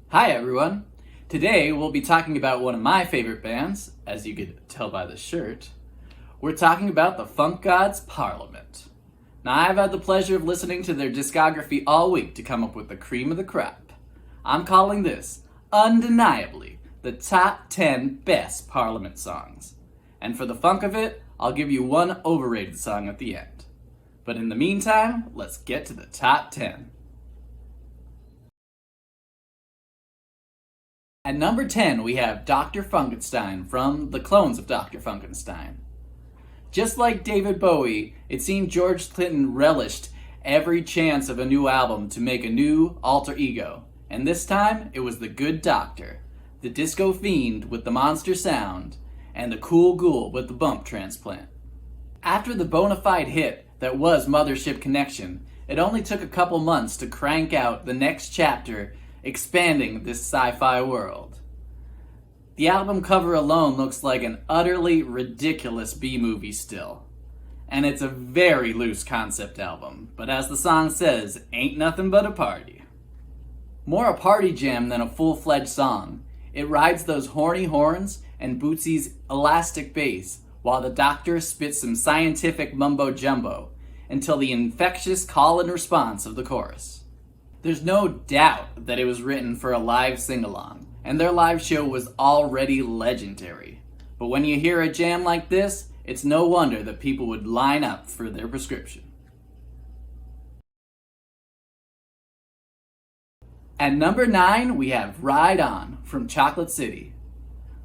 Hi everyone! Today we'll be talking about one of my favorite bands, as you could tell by the shirt. We're talking about the Funk Gods Parliament. Now I've had the pleasure of listening to their discography all week to come up with the cream of the crop. I'm calling this, Undeniably, the top 10 best Parliament songs. And for the funk of it, I'll give you one overrated song at the end. But in the meantime, let's get to the top 10. At number 10, we have Dr. Funkenstein from the Clones of Dr. Funkenstein. Just like David Bowie, it seemed George Clinton relished every chance of a new album to make a new alter ego. And this time, it was the Good Doctor, the disco fiend with the monster sound, and the cool ghoul with the bump transplant. After the bona fide hit that was Mothership Connection, it only took a couple months to crank out the next chapter expanding this sci-fi world. The album cover alone looks like an utterly ridiculous B-movie still. And it's a very loose concept album, but as the song says, ain't nothing but a party. More a party jam than a full-fledged song, it rides those horny horns and Bootsy's elastic bass while the Doctor spits some scientific mumbo-jumbo until the infectious call and response of the chorus. There's no doubt that it was written for a live sing-along, and their live show was already legendary. But when you hear a jam like this, it's no wonder that people would line up for their prescription. At number 9, we have Ride On from Chocolate City.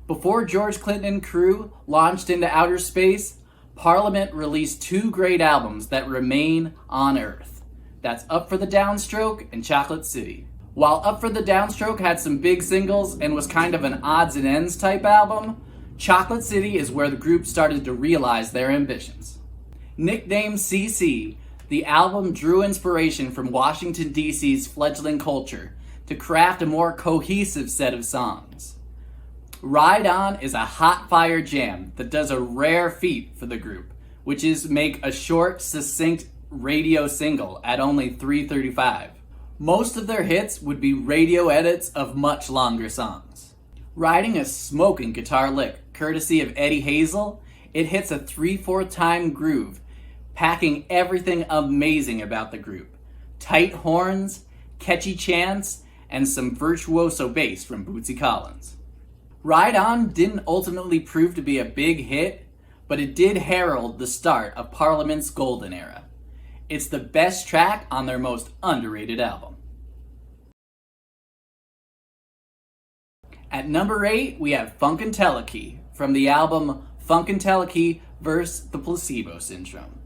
Before George Clinton and crew launched into outer space, Parliament released two great albums that remain on Earth. That's Up for the Downstroke and Chocolate City. While Up for the Downstroke had some big singles and was kind of an odds and ends type album, Chocolate City is where the group started to realize their ambitions. Nicknamed CC, the album drew inspiration from Washington, D.C.'s fledgling culture to craft a more cohesive set of songs. Ride On is a hot fire jam that does a rare feat for the group, which is make a short, succinct radio single at only 3:35. Most of their hits would be radio edits of much longer songs. Riding a smoking guitar lick, courtesy of Eddie Hazel, it hits a 3/4 time groove, packing everything amazing about the group. Tight horns, catchy chants, and some virtuoso bass from Bootsy Collins. Ride On didn't ultimately prove to be a big hit, but it did herald the start of Parliament's golden era. It's the best track on their most underrated album. At number 8, we have Funkentelechy from the album Funkentelechy vs. the Placebo Syndrome.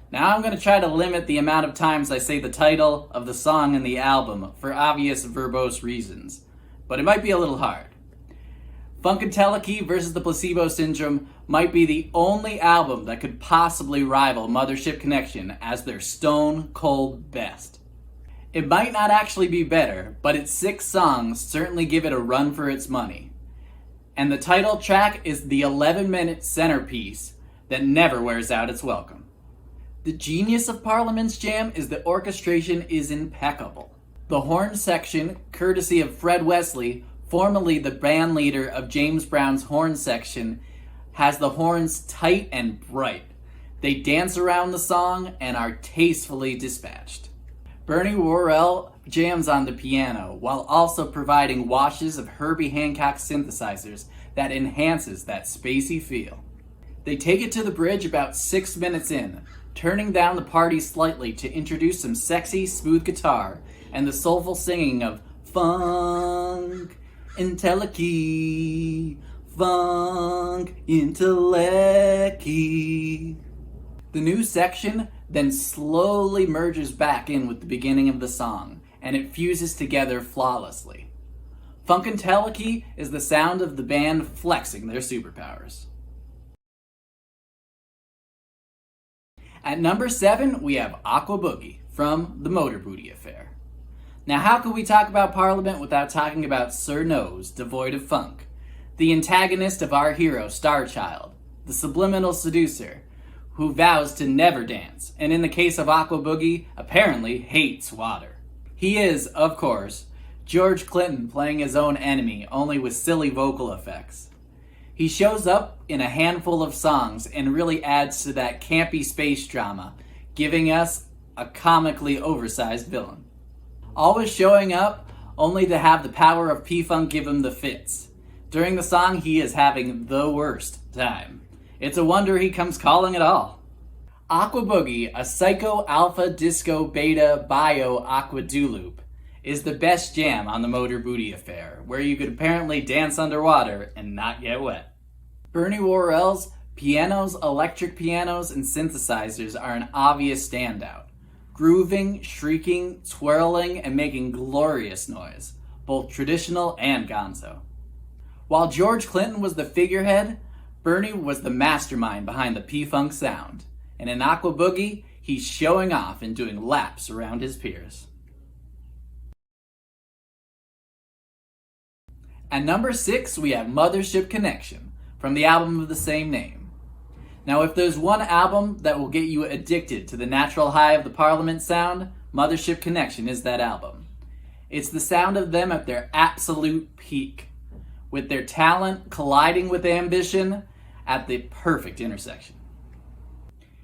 Now I'm going to try to limit the amount of times I say the title of the song in the album for obvious verbose reasons, but it might be a little hard. Funkentelechy vs. the Placebo Syndrome might be the only album that could possibly rival Mothership Connection as their stone cold best. It might not actually be better, but its 6 songs certainly give it a run for its money. And the title track is the 11-minute centerpiece that never wears out its welcome. The genius of Parliament's jam is the orchestration is impeccable. The horn section, courtesy of Fred Wesley, formerly the band leader of James Brown's horn section, has the horns tight and bright. They dance around the song and are tastefully dispatched. Bernie Worrell jams on the piano while also providing washes of Herbie Hancock synthesizers that enhances that spacey feel. They take it to the bridge about 6 minutes in, turning down the party slightly to introduce some sexy, smooth guitar and the soulful singing of Funk Intelechy, Funk Intelechy. The new section then slowly merges back in with the beginning of the song, and it fuses together flawlessly. Funkentelechy is the sound of the band flexing their superpowers. At number 7, we have Aqua Boogie from the Motor Booty Affair. Now, how could we talk about Parliament without talking about Sir Nose, devoid of funk, the antagonist of our hero, Starchild, the subliminal seducer, who vows to never dance, and in the case of Aqua Boogie, apparently hates water. He is, of course, George Clinton playing his own enemy, only with silly vocal effects. He shows up in a handful of songs and really adds to that campy space drama, giving us a comically oversized villain. Always showing up, only to have the power of P-Funk give him the fits. During the song, he is having the worst time. It's a wonder he comes calling at all. Aqua Boogie, a psycho alpha disco beta bio aqua do-loop, is the best jam on the Motor Booty Affair, where you could apparently dance underwater and not get wet. Bernie Worrell's pianos, electric pianos, and synthesizers are an obvious standout. Grooving, shrieking, twirling, and making glorious noise, both traditional and gonzo. While George Clinton was the figurehead, Bernie was the mastermind behind the P-Funk sound. And in Aqua Boogie, he's showing off and doing laps around his peers. At number 6, we have Mothership Connection, from the album of the same name. Now, if there's one album that will get you addicted to the natural high of the Parliament sound, Mothership Connection is that album. It's the sound of them at their absolute peak, with their talent colliding with ambition at the perfect intersection.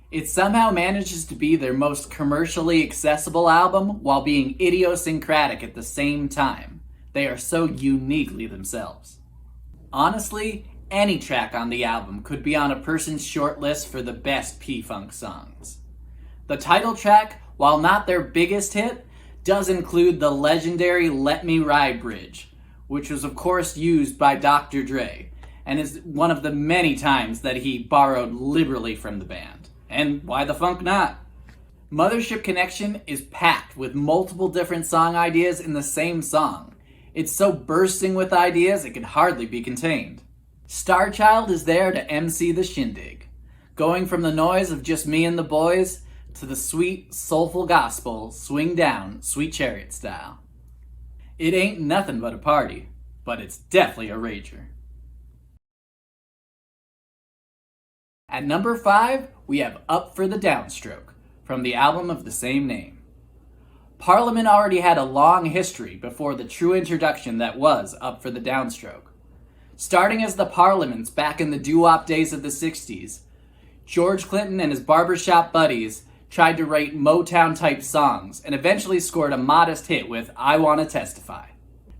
It somehow manages to be their most commercially accessible album while being idiosyncratic at the same time. They are so uniquely themselves. Honestly, any track on the album could be on a person's short list for the best P-Funk songs. The title track, while not their biggest hit, does include the legendary Let Me Ride bridge, which was of course used by Dr. Dre, and is one of the many times that he borrowed liberally from the band. And why the funk not? Mothership Connection is packed with multiple different song ideas in the same song. It's so bursting with ideas it can hardly be contained. Starchild is there to MC the shindig, going from the noise of just me and the boys to the sweet, soulful gospel swing down Sweet Chariot style. It ain't nothing but a party, but it's definitely a rager. At number 5, we have Up for the Downstroke, from the album of the same name. Parliament already had a long history before the true introduction that was Up for the Downstroke. Starting as the Parliaments back in the doo-wop days of the 60s, George Clinton and his barbershop buddies tried to write Motown-type songs and eventually scored a modest hit with I Wanna Testify.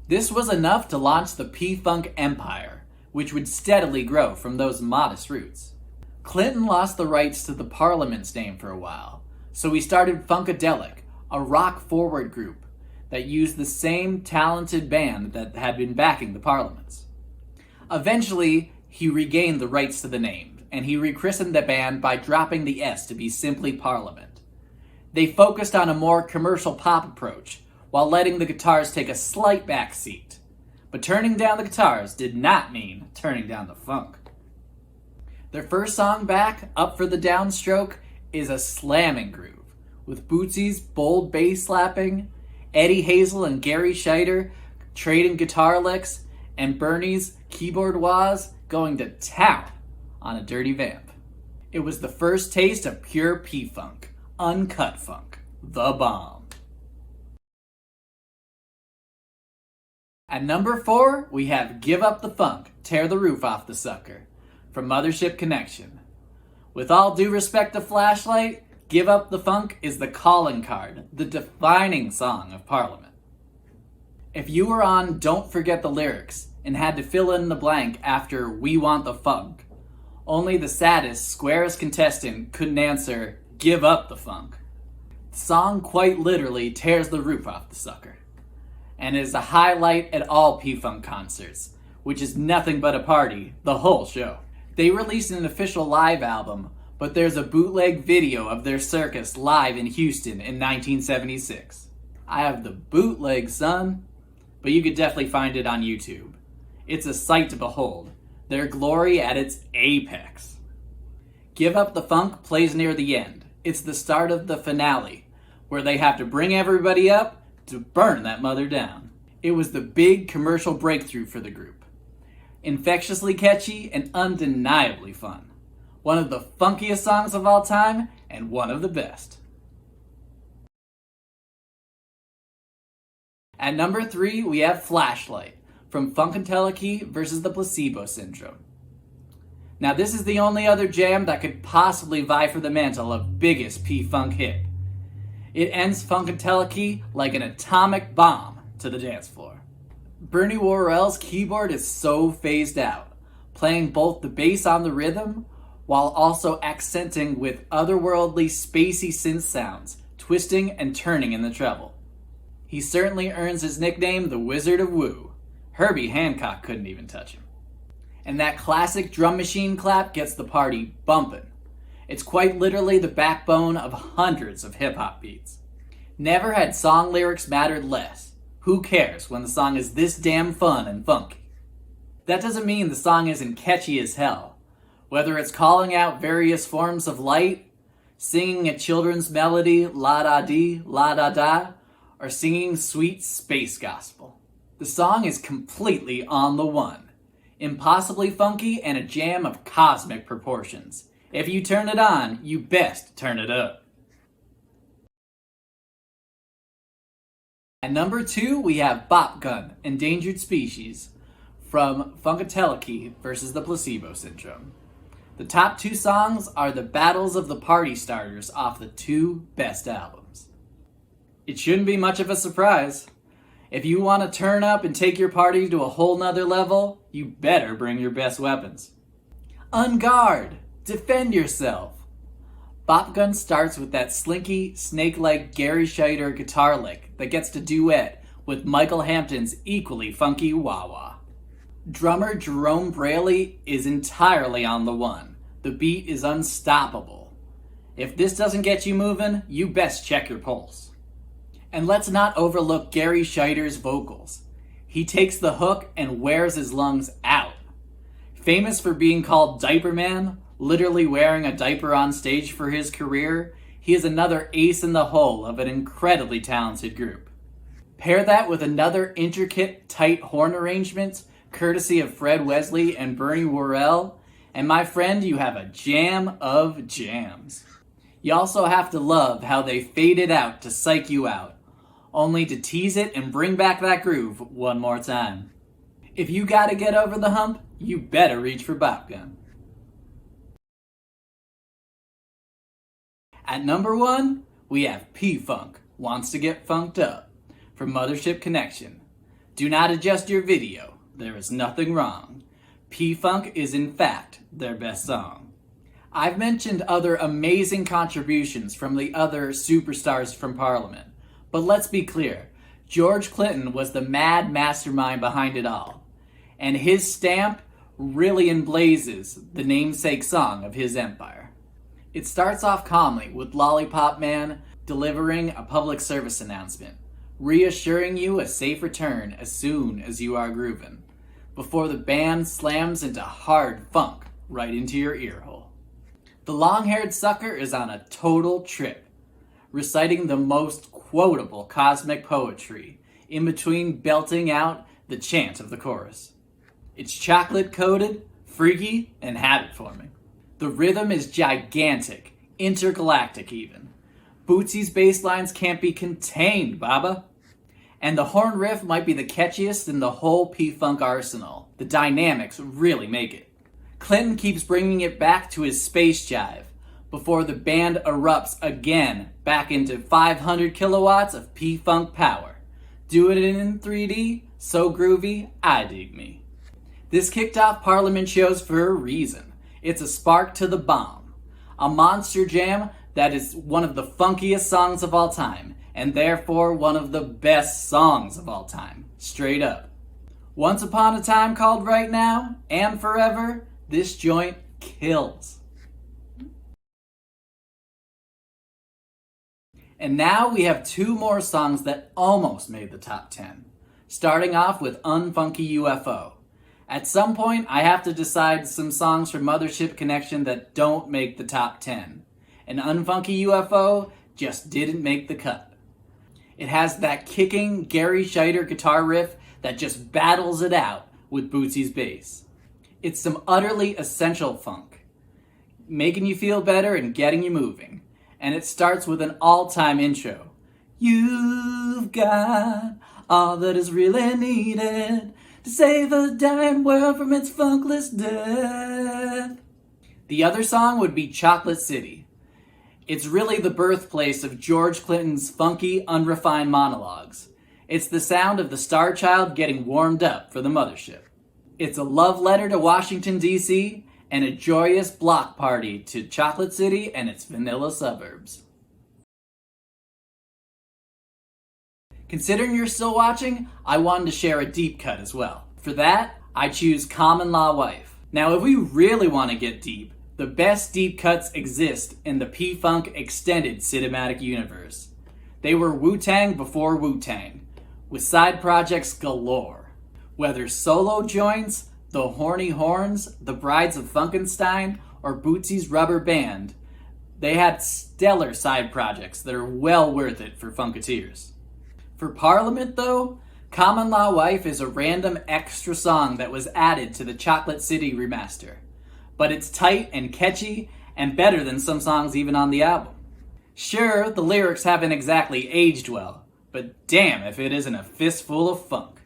This was enough to launch the P-Funk empire, which would steadily grow from those modest roots. Clinton lost the rights to the Parliament's name for a while, so he started Funkadelic, a rock-forward group that used the same talented band that had been backing the Parliaments. Eventually, he regained the rights to the name, and he rechristened the band by dropping the S to be simply Parliament. They focused on a more commercial pop approach, while letting the guitars take a slight backseat. But turning down the guitars did not mean turning down the funk. Their first song back, Up for the Downstroke, is a slamming groove, with Bootsy's bold bass slapping, Eddie Hazel and Gary Scheider trading guitar licks, and Bernie's keyboard wahs going to town on a dirty vamp. It was the first taste of pure P-Funk, uncut funk, the bomb. At number 4, we have Give Up the Funk, Tear the Roof Off the Sucker, from Mothership Connection. With all due respect to Flashlight, Give Up the Funk is the calling card, the defining song of Parliament. If you were on Don't Forget the Lyrics and had to fill in the blank after We Want the Funk, only the saddest, squarest contestant couldn't answer Give Up the Funk. The song quite literally tears the roof off the sucker, and is a highlight at all P-Funk concerts, which is nothing but a party the whole show. They released an official live album, but there's a bootleg video of their circus live in Houston in 1976. I have the bootleg, son, but you could definitely find it on YouTube. It's a sight to behold, their glory at its apex. Give Up the Funk plays near the end. It's the start of the finale, where they have to bring everybody up to burn that mother down. It was the big commercial breakthrough for the group. Infectiously catchy and undeniably fun. One of the funkiest songs of all time, and one of the best. At number 3, we have Flashlight from Funkadelic versus the Placebo Syndrome. Now this is the only other jam that could possibly vie for the mantle of biggest P-Funk hit. It ends Funkadelic like an atomic bomb to the dance floor. Bernie Worrell's keyboard is so phased out, playing both the bass on the rhythm while also accenting with otherworldly spacey synth sounds, twisting and turning in the treble. He certainly earns his nickname the Wizard of Woo. Herbie Hancock couldn't even touch him. And that classic drum machine clap gets the party bumping. It's quite literally the backbone of hundreds of hip-hop beats. Never had song lyrics mattered less. Who cares when the song is this damn fun and funky? That doesn't mean the song isn't catchy as hell. Whether it's calling out various forms of light, singing a children's melody, la-da-dee, la-da-da, or singing sweet space gospel. The song is completely on the one. Impossibly funky and a jam of cosmic proportions. If you turn it on, you best turn it up. At number 2, we have Bop Gun, Endangered Species, from Funkadelic versus the Placebo Syndrome. The top 2 songs are the battles of the party starters off the 2 best albums. It shouldn't be much of a surprise. If you want to turn up and take your party to a whole nother level, you better bring your best weapons. On guard! Defend yourself! Bop Gun starts with that slinky, snake-like Gary Scheider guitar lick that gets to duet with Michael Hampton's equally funky wah-wah. Drummer Jerome Braley is entirely on the one. The beat is unstoppable. If this doesn't get you moving, you best check your pulse. And let's not overlook Gary Scheider's vocals. He takes the hook and wears his lungs out. Famous for being called Diaper Man, literally wearing a diaper on stage for his career, he is another ace in the hole of an incredibly talented group. Pair that with another intricate, tight horn arrangement, courtesy of Fred Wesley and Bernie Worrell, and my friend, you have a jam of jams. You also have to love how they fade it out to psych you out, only to tease it and bring back that groove one more time. If you gotta get over the hump, you better reach for Bop Gun. At number 1, we have P-Funk, Wants to Get Funked Up, from Mothership Connection. Do not adjust your video, there is nothing wrong. P-Funk is in fact their best song. I've mentioned other amazing contributions from the other superstars from Parliament, but let's be clear, George Clinton was the mad mastermind behind it all, and his stamp really emblazes the namesake song of his empire. It starts off calmly with Lollipop Man delivering a public service announcement, reassuring you a safe return as soon as you are grooving, before the band slams into hard funk right into your earhole. The long-haired sucker is on a total trip, reciting the most quotable cosmic poetry in between belting out the chant of the chorus. It's chocolate-coated, freaky, and habit-forming. The rhythm is gigantic, intergalactic even. Bootsy's bass lines can't be contained, baba. And the horn riff might be the catchiest in the whole P-Funk arsenal. The dynamics really make it. Clinton keeps bringing it back to his space jive before the band erupts again back into 500 kilowatts of P-Funk power. Do it in 3D, so groovy, I dig me. This kicked off Parliament shows for a reason. It's a spark to the bomb. A monster jam that is one of the funkiest songs of all time, and therefore one of the best songs of all time. Straight up. Once Upon a Time Called Right Now, and Forever, this joint kills. And now we have 2 more songs that almost made the top 10. Starting off with Unfunky UFO. At some point, I have to decide some songs from Mothership Connection that don't make the top 10. And Unfunky UFO just didn't make the cut. It has that kicking Gary Scheider guitar riff that just battles it out with Bootsy's bass. It's some utterly essential funk, making you feel better and getting you moving. And it starts with an all-time intro. You've got all that is really needed to save a dying world from its funkless death. The other song would be Chocolate City. It's really the birthplace of George Clinton's funky, unrefined monologues. It's the sound of the star child getting warmed up for the mothership. It's a love letter to Washington, D.C., and a joyous block party to Chocolate City and its vanilla suburbs. Considering you're still watching, I wanted to share a deep cut as well. For that, I choose Common Law Wife. Now, if we really want to get deep, the best deep cuts exist in the P-Funk Extended Cinematic Universe. They were Wu-Tang before Wu-Tang, with side projects galore. Whether solo joints, The Horny Horns, The Brides of Funkenstein, or Bootsy's Rubber Band, they had stellar side projects that are well worth it for Funketeers. For Parliament, though, Common Law Wife is a random extra song that was added to the Chocolate City remaster. But it's tight and catchy, and better than some songs even on the album. Sure, the lyrics haven't exactly aged well, but damn if it isn't a fistful of funk.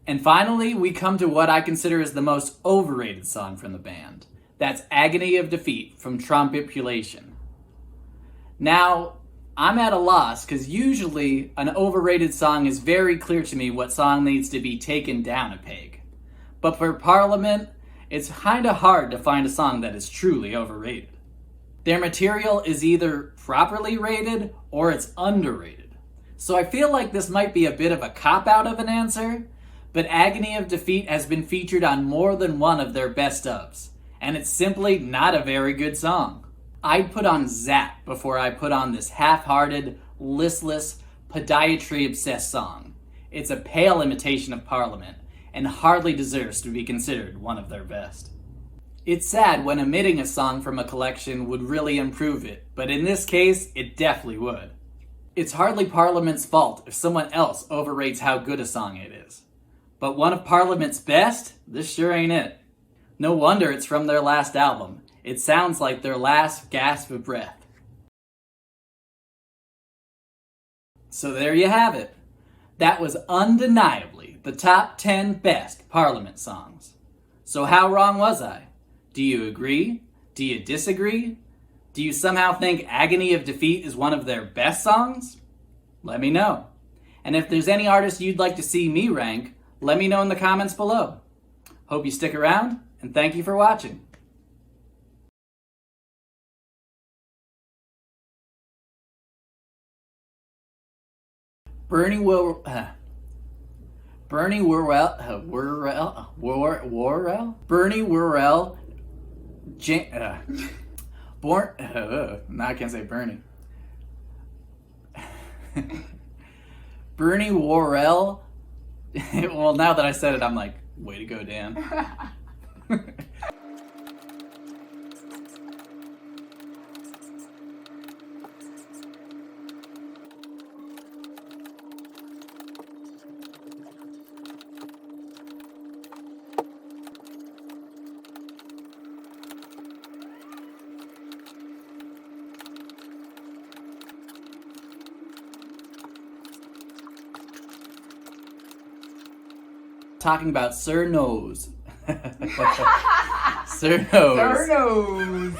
And finally, we come to what I consider as the most overrated song from the band. That's Agony of Defeat from Trombipulation. Now, I'm at a loss because usually an overrated song is very clear to me what song needs to be taken down a peg. But for Parliament, it's kinda hard to find a song that is truly overrated. Their material is either properly rated or it's underrated. So I feel like this might be a bit of a cop-out of an answer, but Agony of Defeat has been featured on more than one of their best ofs, and it's simply not a very good song. I'd put on Zap before I put on this half-hearted, listless, podiatry-obsessed song. It's a pale imitation of Parliament, and hardly deserves to be considered one of their best. It's sad when omitting a song from a collection would really improve it, but in this case, it definitely would. It's hardly Parliament's fault if someone else overrates how good a song it is. But one of Parliament's best? This sure ain't it. No wonder it's from their last album. It sounds like their last gasp of breath. So there you have it. That was undeniably the top 10 best Parliament songs. So how wrong was I? Do you agree? Do you disagree? Do you somehow think Agony of Defeat is one of their best songs? Let me know. And if there's any artist you'd like to see me rank, let me know in the comments below. Hope you stick around, and thank you for watching. Bernie Worrell, now I can't say Bernie. Bernie Worrell. Well, now that I said it, I'm like, way to go, Dan. Talking about Sir Nose. Sir Nose. Sir Nose.